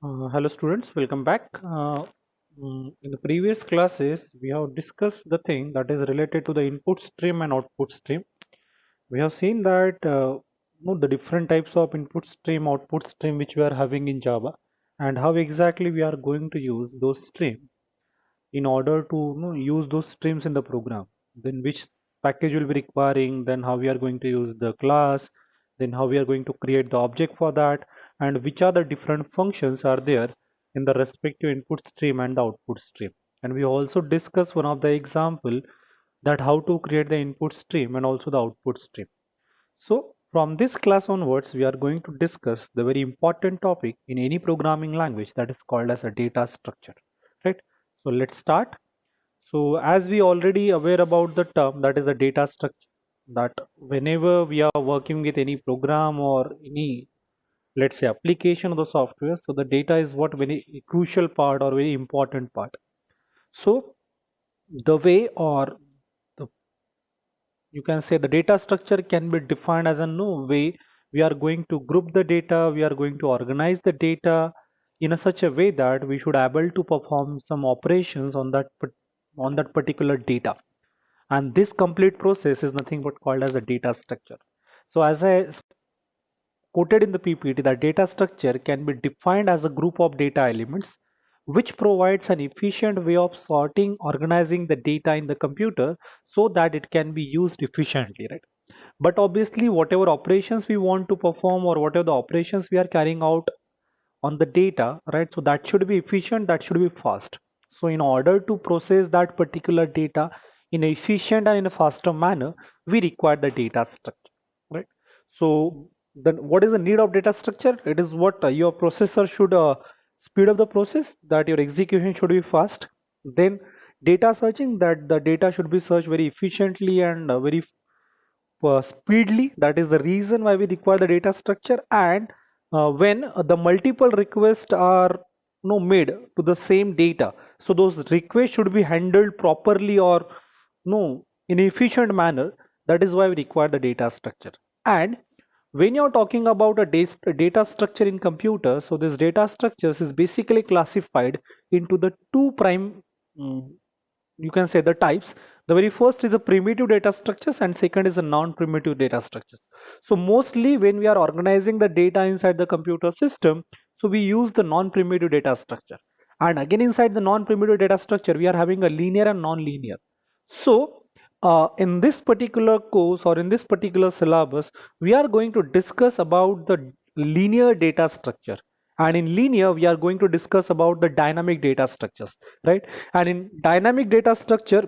Hello students, welcome back. In the previous classes, we have discussed the thing that is related to the input stream and output stream. We have seen that the different types of input stream, output stream which we are having in Java, and how exactly we are going to use those streams in order to use those streams in the program. Then which package will be requiring, then how we are going to use the class, then how we are going to create the object for that, and which are the different functions are there in the respective input stream and the output stream. And we also discuss one of the example that how to create the input stream and also the output stream. So from this class onwards, we are going to discuss the very important topic in any programming language that is called as a data structure, right? So let's start. So as we already aware about the term that is a data structure, that whenever we are working with any program or any, let's say, application of the software, so the data is what very crucial part or very important part. So the way or the, you can say the data structure can be defined as a no way we are going to group the data, we are going to organize the data in a such a way that we should able to perform some operations on on that particular data, and this complete process is nothing but called as a data structure. So as I quoted in the PPT, that data structure can be defined as a group of data elements which provides an efficient way of sorting, organizing the data in the computer so that it can be used efficiently, right? But obviously, whatever operations we want to perform or whatever the operations we are carrying out on the data, right? So that should be efficient, that should be fast. So in order to process that particular data in an efficient and in a faster manner, we require the data structure, right? So then what is the need of data structure? It is what your processor should speed up the process, that your execution should be fast. Then data searching, that the data should be searched very efficiently and very speedily. That is the reason why we require the data structure. And when the multiple requests are made to the same data, so those requests should be handled properly or no in an efficient manner. That is why we require the data structure. And when you're talking about a data structure in computer, so this data structures is basically classified into the two prime, mm, you can say, the types. The very first is a primitive data structures and second is a non-primitive data structures. So mostly when we are organizing the data inside the computer system, so we use the non-primitive data structure. And again, inside the non-primitive data structure, we are having a linear and non-linear. So in this particular course or in this particular syllabus, we are going to discuss about the linear data structure, and in linear we are going to discuss about the dynamic data structures, right? And in dynamic data structure,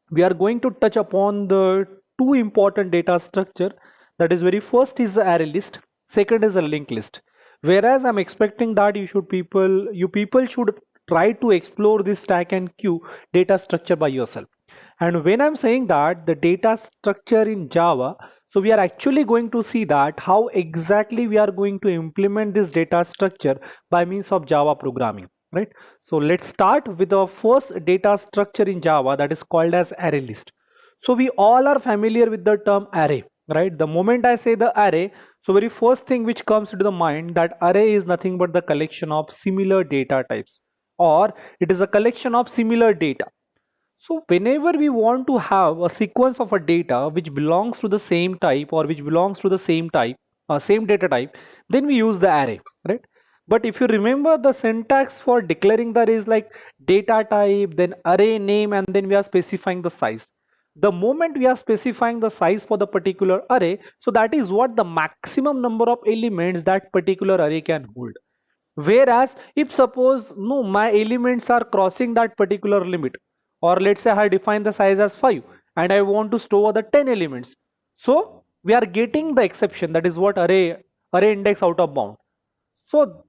we are going to touch upon the two important data structure. That is, very first is the array list, second is a linked list. Whereas I'm expecting that you people should try to explore this stack and queue data structure by yourself. And when I'm saying that the data structure in Java, so we are actually going to see that how exactly we are going to implement this data structure by means of Java programming, right? So let's start with the first data structure in Java, that is called as array list. So we all are familiar with the term array, right? The moment I say the array, so very first thing which comes to the mind, that array is nothing but the collection of similar data types, or it is a collection of similar data. So whenever we want to have a sequence of a data which belongs to the same type or which belongs to the same type, same data type, then we use the array, right? But if you remember, the syntax for declaring the array is like data type, then array name, and then we are specifying the size. The moment we are specifying the size for the particular array, so that is what the maximum number of elements that particular array can hold. Whereas if suppose no, my elements are crossing that particular limit, or let's say I define the size as 5 and I want to store the 10 elements, so we are getting the exception, that is what array index out of bound. So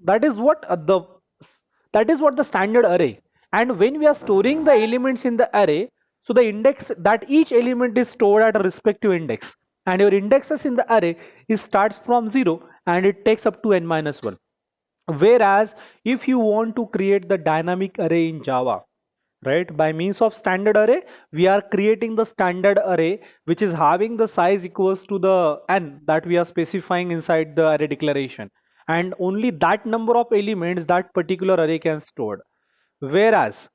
that is what the standard array. And when we are storing the elements in the array, so the index, that each element is stored at a respective index, and your indexes in the array is starts from 0 and it takes up to n minus 1. Whereas if you want to create the dynamic array in Java, right, by means of standard array, we are creating the standard array which is having the size equals to the n that we are specifying inside the array declaration. and only that number of elements that particular array can store. Whereas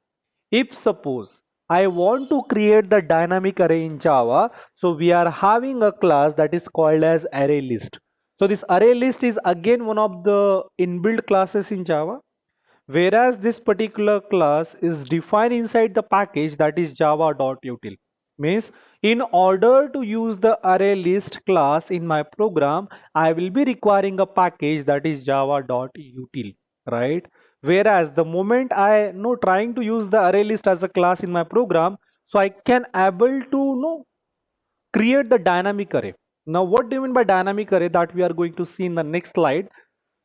if suppose I want to create the dynamic array in Java, so we are having a class that is called as ArrayList. So this ArrayList is again one of the inbuilt classes in Java, whereas this particular class is defined inside the package that is java.util. Means in order to use the ArrayList class in my program, I will be requiring a package that is java.util, right? Whereas the moment I know trying to use the ArrayList as a class in my program, so I can able to know create the dynamic array. Now what do you mean by dynamic array, that we are going to see in the next slide.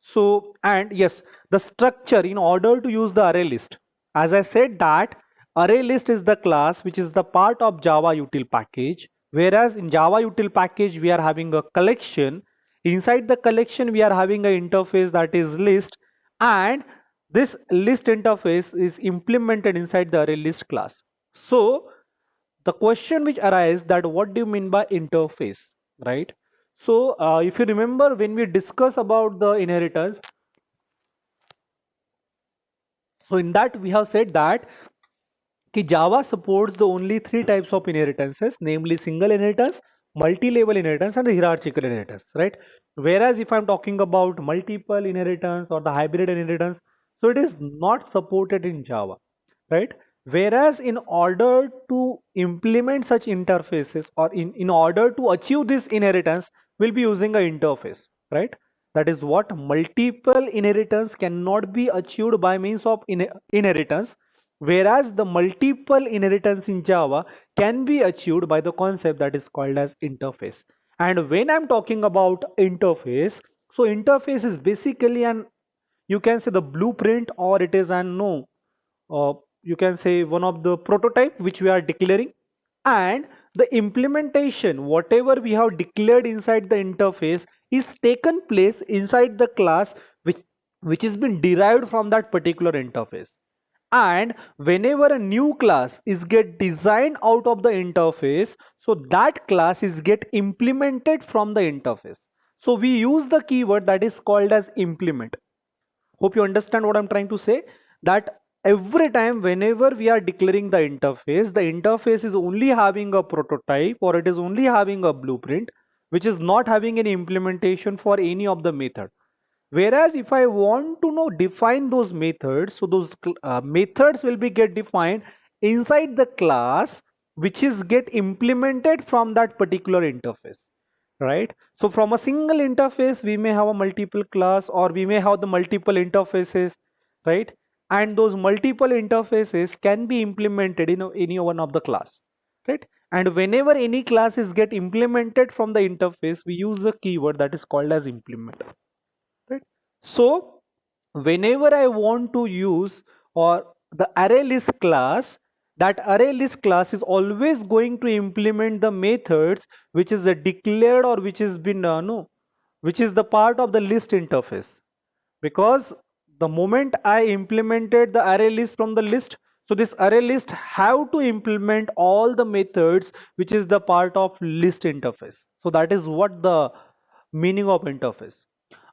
So, and yes, the structure in order to use the array list, as I said that array list is the class which is the part of Java util package, whereas in Java util package we are having a collection. Inside the collection we are having an interface that is list, and this list interface is implemented inside the array list class. So the question which arises that what do you mean by interface, right? So if you remember when we discuss about the inheritance, so in that we have said that Java supports the only three types of inheritances, namely single inheritance, multi-level inheritance, and hierarchical inheritance, right? Whereas if I'm talking about multiple inheritance or the hybrid inheritance, so it is not supported in Java, right? Whereas in order to implement such interfaces, or in order to achieve this inheritance, we'll be using an interface, right? That is what multiple inheritance cannot be achieved by means of inheritance, whereas the multiple inheritance in Java can be achieved by the concept that is called as interface. And when I'm talking about interface, so interface is basically an, you can say, the blueprint, or it is an no, you can say one of the prototype which we are declaring, and the implementation whatever we have declared inside the interface is taken place inside the class which has been derived from that particular interface. And whenever a new class is get designed out of the interface, so that class is get implemented from the interface. So we use the keyword that is called as implement. Hope you understand what I'm trying to say, that every time whenever we are declaring the interface is only having a prototype, or it is only having a blueprint which is not having any implementation for any of the method. Whereas if I want to know define those methods, so those methods will be get defined inside the class which is get implemented from that particular interface, right? So from a single interface we may have a multiple class, or we may have the multiple interfaces, right? And those multiple interfaces can be implemented in any one of the class, right? And whenever any class is get implemented from the interface, we use a keyword that is called as implement, right? So whenever I want to use or the array list class, that array list class is always going to implement the methods which is declared, or which has been no, which is the part of the list interface. Because the moment I implemented the array list from the list, so this array list have to implement all the methods which is the part of list interface. So that is what the meaning of interface.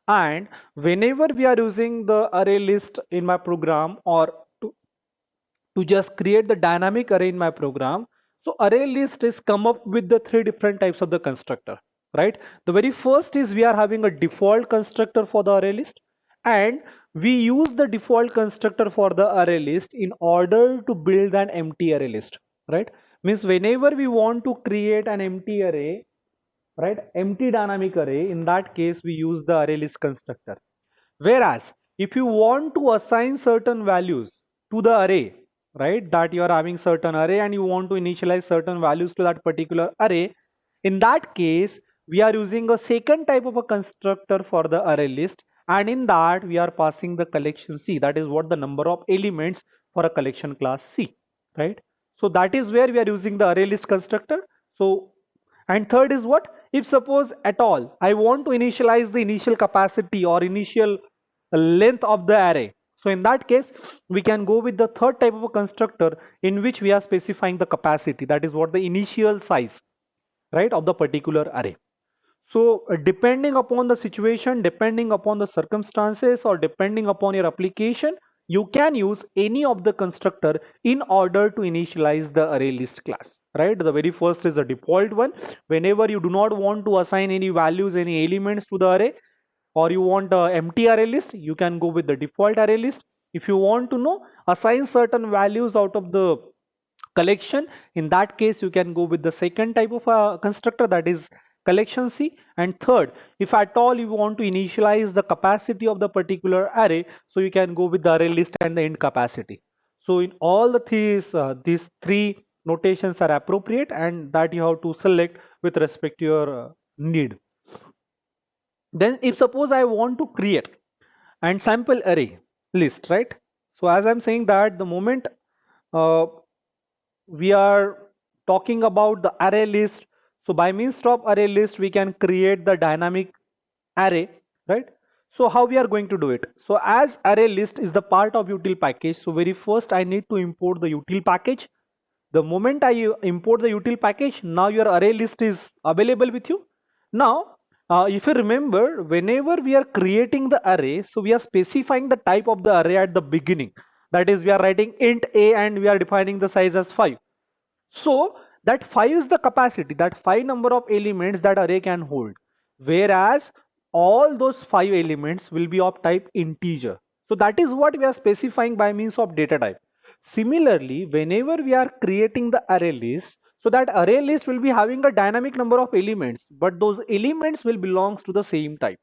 And whenever we are using the array list in my program, or to just create the dynamic array in my program, so array list is come up with the three different types of the constructor, right? The very first is we are having a default constructor for the array list, and we use the default constructor for the array list in order to build an empty array list, right? Means whenever we want to create an empty array, right, empty dynamic array, in that case we use the array list constructor. Whereas if you want to assign certain values to the array, right, that you are having certain array and you want to initialize certain values to that particular array, in that case we are using a second type of a constructor for the array list, and in that we are passing the collection C, that is what the number of elements for a collection class C, right? So that is where we are using the array list constructor. So, and third is what, if suppose at all I want to initialize the initial capacity or initial length of the array, so in that case we can go with the third type of a constructor in which we are specifying the capacity, that is what the initial size, right, of the particular array. So depending upon the situation, depending upon the circumstances, or depending upon your application, you can use any of the constructor in order to initialize the array list class, right? The very first is the default one. Whenever you do not want to assign any values, any elements to the array, or you want a empty array list, you can go with the default array list. If you want to know assign certain values out of the collection, in that case you can go with the second type of constructor, that is collection C. And third, if at all you want to initialize the capacity of the particular array, so you can go with the array list and the end capacity. So in all the these three notations are appropriate, and that you have to select with respect to your need. Then if suppose I want to create and sample array list, right? So as I'm saying that the moment uh, we are talking about the array list, so by means of array list we can create the dynamic array, right? So how we are going to do it? So as array list is the part of util package, so very first I need to import the util package. The moment I import the util package, now your array list is available with you. Now if you remember, whenever we are creating the array, so we are specifying the type of the array at the beginning. That is, we are writing int a and we are defining the size as 5. So that 5 is the capacity, that 5 number of elements that array can hold, whereas all those 5 elements will be of type integer. So that is what we are specifying by means of data type. Similarly, whenever we are creating the array list, so that array list will be having a dynamic number of elements, but those elements will belongs to the same type.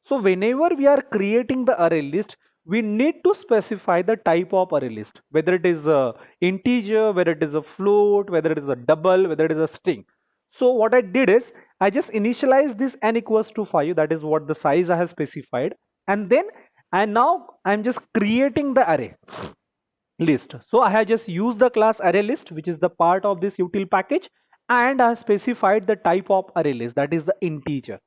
So whenever we are creating the array list, we need to specify the type of array list, whether it is a integer, whether it is a float, whether it is a double, whether it is a string. So what I did is I just initialized this n equals to 5, that is what the size I have specified, and then now I'm just creating the array list. So I have just used the class array list, which is the part of this util package, and I have specified the type of array list, that is the integer.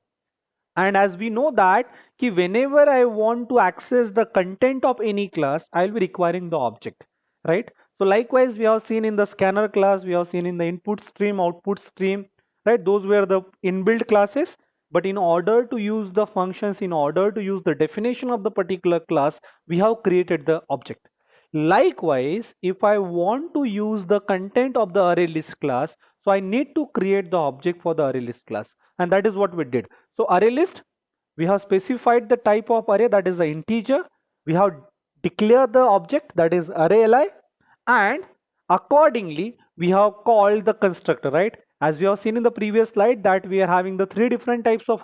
And as we know that whenever I want to access the content of any class, I will be requiring the object, right? So likewise, we have seen in the scanner class, we have seen in the input stream, output stream, right? Those were the inbuilt classes. But in order to use the functions, in order to use the definition of the particular class, we have created the object. Likewise, if I want to use the content of the array list class, so I need to create the object for the array list class, and that is what we did. So array list, we have specified the type of array, that is the integer. We have declared the object, that is array li, and accordingly we have called the constructor, right? As we have seen in the previous slide that we are having the three different types of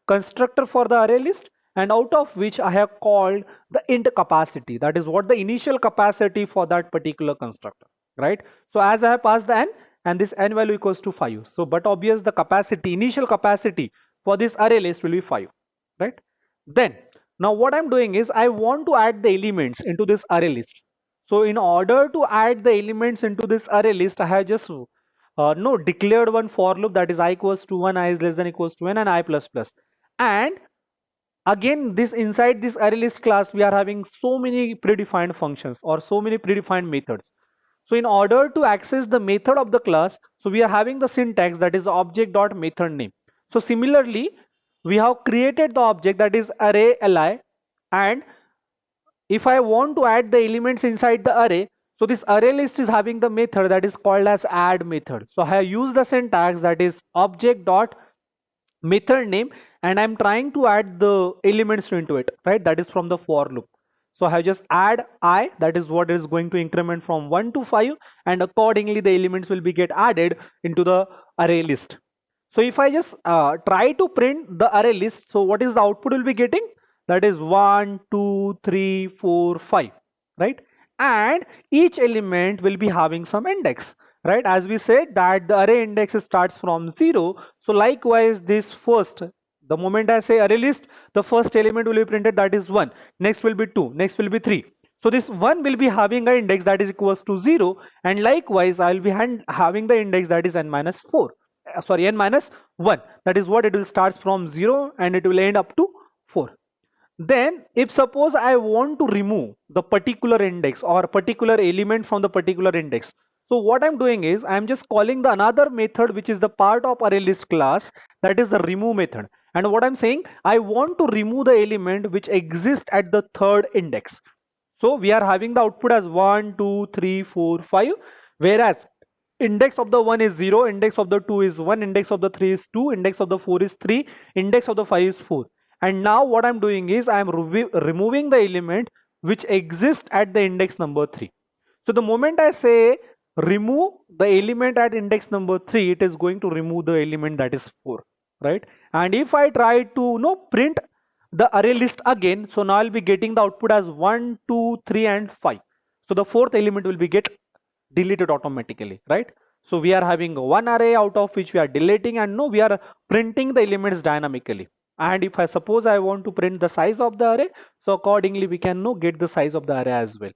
constructor for the array list, and out of which I have called the int capacity, that is what the initial capacity for that particular constructor, right? So as I have passed the n, and this n value equals to 5, so but obvious the capacity, initial capacity for this array list will be 5, right? Then now what I'm doing is I want to add the elements into this array list. So in order to add the elements into this array list, I have just no declared one for loop, that is I equals to 1, I is less than equals to n, and I plus plus. And again, this inside this array list class we are having so many predefined functions or so many predefined methods. So in order to access the method of the class, so we are having the syntax, that is object dot method name. So similarly, we have created the object, that is array li, and if I want to add the elements inside the array, so this array list is having the method that is called as add method. So I have used the syntax, that is object dot method name, and I'm trying to add the elements into it, right? That is from the for loop. So I have just add I, that is what is going to increment from 1 to 5, and accordingly the elements will be get added into the array list. So if I just try to print the array list, so what is the output we'll be getting? That is 1, 2, 3, 4, 5, right? And each element will be having some index, right? As we said that the array index starts from 0. So likewise this first, the moment I say array list, the first element will be printed, that is 1. Next will be 2, next will be 3. So this 1 will be having an index that is equals to 0, and likewise I will be having the index that is n minus 4. Sorry, n minus 1. That is what it will start from 0 and it will end up to 4. Then if suppose I want to remove the particular index or particular element from the particular index, So what I'm doing is I'm just calling the another method which is the part of ArrayList class, that is the remove method. And what I'm saying, I want to remove the element which exists at the third index. So we are having the output as 1, 2, 3, 4, 5, whereas index of the 1 is 0, index of the 2 is 1, index of the 3 is 2, index of the 4 is 3, index of the 5 is 4. And now what I'm doing is I'm removing the element which exists at the index number 3. So the moment I say remove the element at index number 3, it is going to remove the element that is 4, right? And if I try to print the array list again, so now I'll be getting the output as 1, 2, 3 and 5. So the fourth element will be get deleted automatically, right? So we are having one array out of which we are deleting, and we are printing the elements dynamically. And if I suppose I want to print the size of the array, so accordingly we can get the size of the array as well.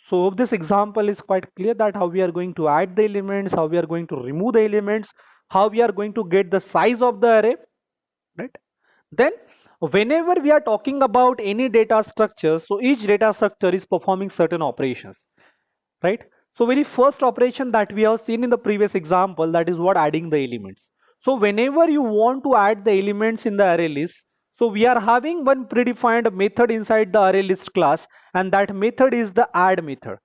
So this example is quite clear that how we are going to add the elements, how we are going to remove the elements, how we are going to get the size of the array, right? Then whenever we are talking about any data structure, so each data structure is performing certain operations, right? So very first operation that we have seen in the previous example, that is what adding the elements. So whenever you want to add the elements in the array list, so we are having one predefined method inside the array list class, and that method is the add method,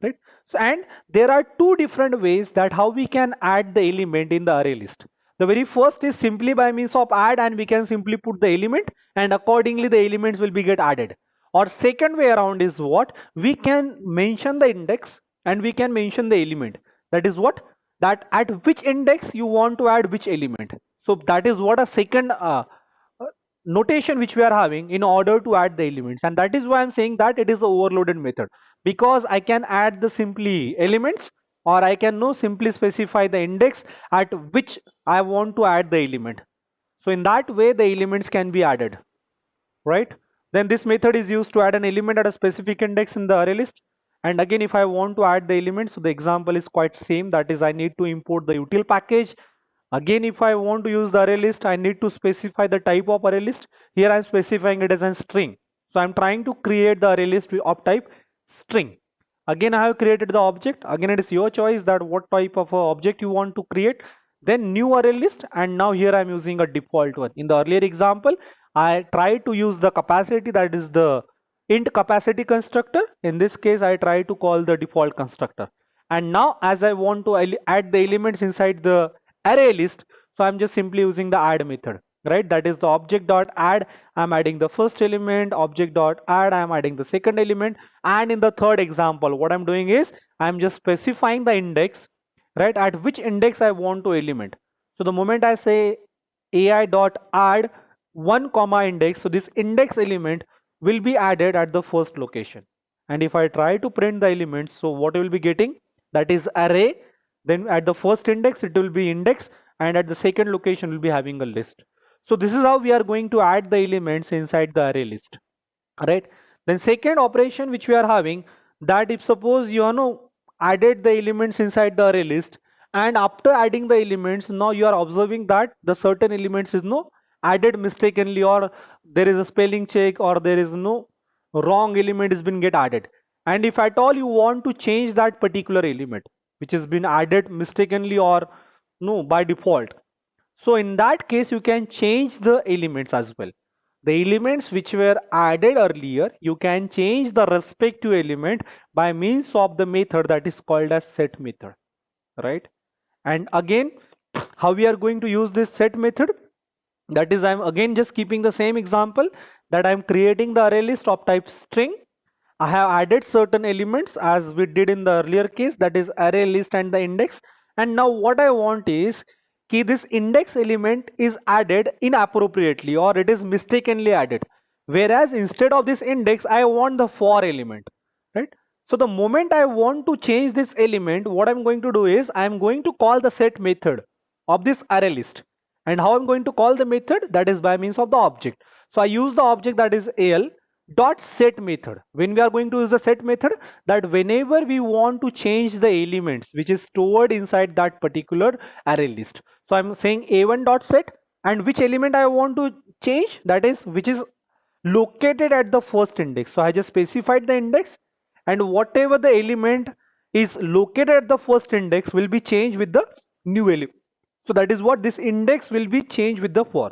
right? So and there are two different ways that how we can add the element in the array list. The very first is simply by means of add, and we can simply put the element and accordingly the elements will be get added. Or second way around is what, we can mention the index and we can mention the element, that is what, that at which index you want to add which element. So that is what a second notation which we are having in order to add the elements, and that is why I'm saying that it is the overloaded method, because I can add the simply elements, or I can simply specify the index at which I want to add the element. So in that way the elements can be added, right? Then this method is used to add an element at a specific index in the array list. And again, if I want to add the element, so the example is quite same, that is I need to import the util package. Again, if I want to use the array list, I need to specify the type of array list. Here I am specifying it as a string. So I am trying to create the array list of type string. Again, I have created the object. Again, it is your choice that what type of object you want to create. Then new array list, and now here I am using a default one. In the earlier example, I tried to use the capacity, that is the int capacity constructor. In this case, I try to call the default constructor. And now as I want to add the elements inside the array list, so I'm just simply using the add method, right? That is the object dot add, I'm adding the first element, object dot add, I'm adding the second element. And in the third example, what I'm doing is I'm just specifying the index, right, at which index I want to element. So the moment I say ai dot add 1 comma index, so this index element will be added at the first location. And if I try to print the elements, so what will be getting, that is array, then at the first index it will be index, and at the second location will be having a list. So this is how we are going to add the elements inside the array list, right? Then second operation which we are having, that if suppose you added the elements inside the array list, and after adding the elements, now you are observing that the certain elements is added mistakenly, or there is a spelling check, or there is no wrong element has been get added. And if at all you want to change that particular element which has been added mistakenly or no by default, so in that case you can change the elements as well. The elements which were added earlier, you can change the respective element by means of the method that is called as set method, right? And again, how we are going to use this set method, that is I'm again just keeping the same example, that I'm creating the array list of type string. I have added certain elements as we did in the earlier case, that is array list and the index. And now what I want is this index element is added inappropriately, or it is mistakenly added, whereas instead of this index I want the for element, right? So the moment I want to change this element, what I'm going to do is I'm going to call the set method of this array list. And how I'm going to call the method, that is by means of the object. So I use the object that is al dot set method. When we are going to use the set method, that whenever we want to change the elements which is stored inside that particular array list, so I'm saying a1 dot set, and which element I want to change, that is which is located at the first index. So I just specified the index, and whatever the element is located at the first index will be changed with the new element. So that is what this index will be changed with the for.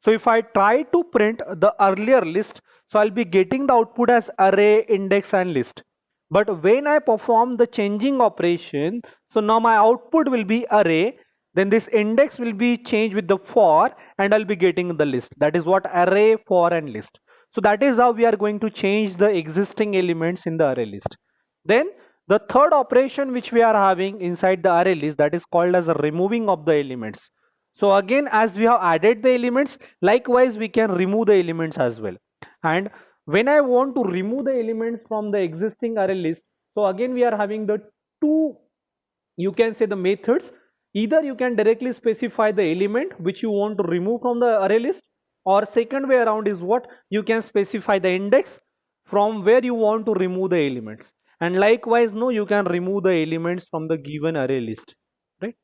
So if I try to print the earlier list, so I'll be getting the output as array, index and list. But when I perform the changing operation, so now my output will be array, then this index will be changed with the for and I'll be getting the list. That is what array, for and list. So that is how we are going to change the existing elements in the array list. Then the third operation which we are having inside the array list, that is called as a removing of the elements. So again, as we have added the elements, likewise we can remove the elements as well. And when I want to remove the elements from the existing array list, so again we are having the two, you can say, the methods. Either you can directly specify the element which you want to remove from the array list, or second way around is what you can specify the index from where you want to remove the elements. And likewise, no, you can remove the elements from the given array list, right?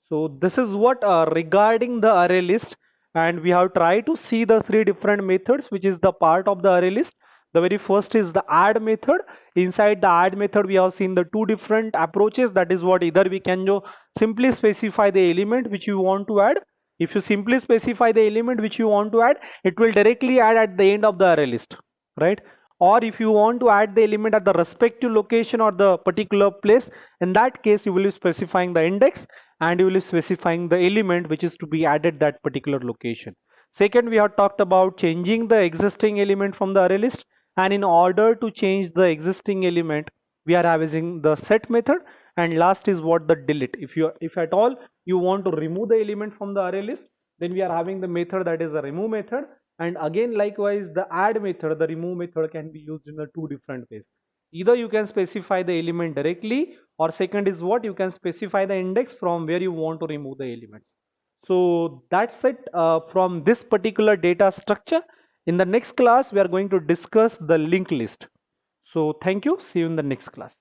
So this is what regarding the array list, and we have tried to see the three different methods which is the part of the array list. The very first is the add method. Inside the add method we have seen the two different approaches. That is what, either we can simply specify the element which you want to add. If you simply specify the element which you want to add, it will directly add at the end of the array list, right? Or if you want to add the element at the respective location or the particular place, in that case you will be specifying the index and you will be specifying the element which is to be added that particular location. Second, we have talked about changing the existing element from the array list, and in order to change the existing element we are having the set method. And last is what, the delete. If at all you want to remove the element from the array list, then we are having the method that is the remove method. And again likewise the add method, the remove method, can be used in the two different ways. Either you can specify the element directly, or second is what, you can specify the index from where you want to remove the elements. So that's it from this particular data structure. In the next class we are going to discuss the linked list. So thank you, see you in the next class.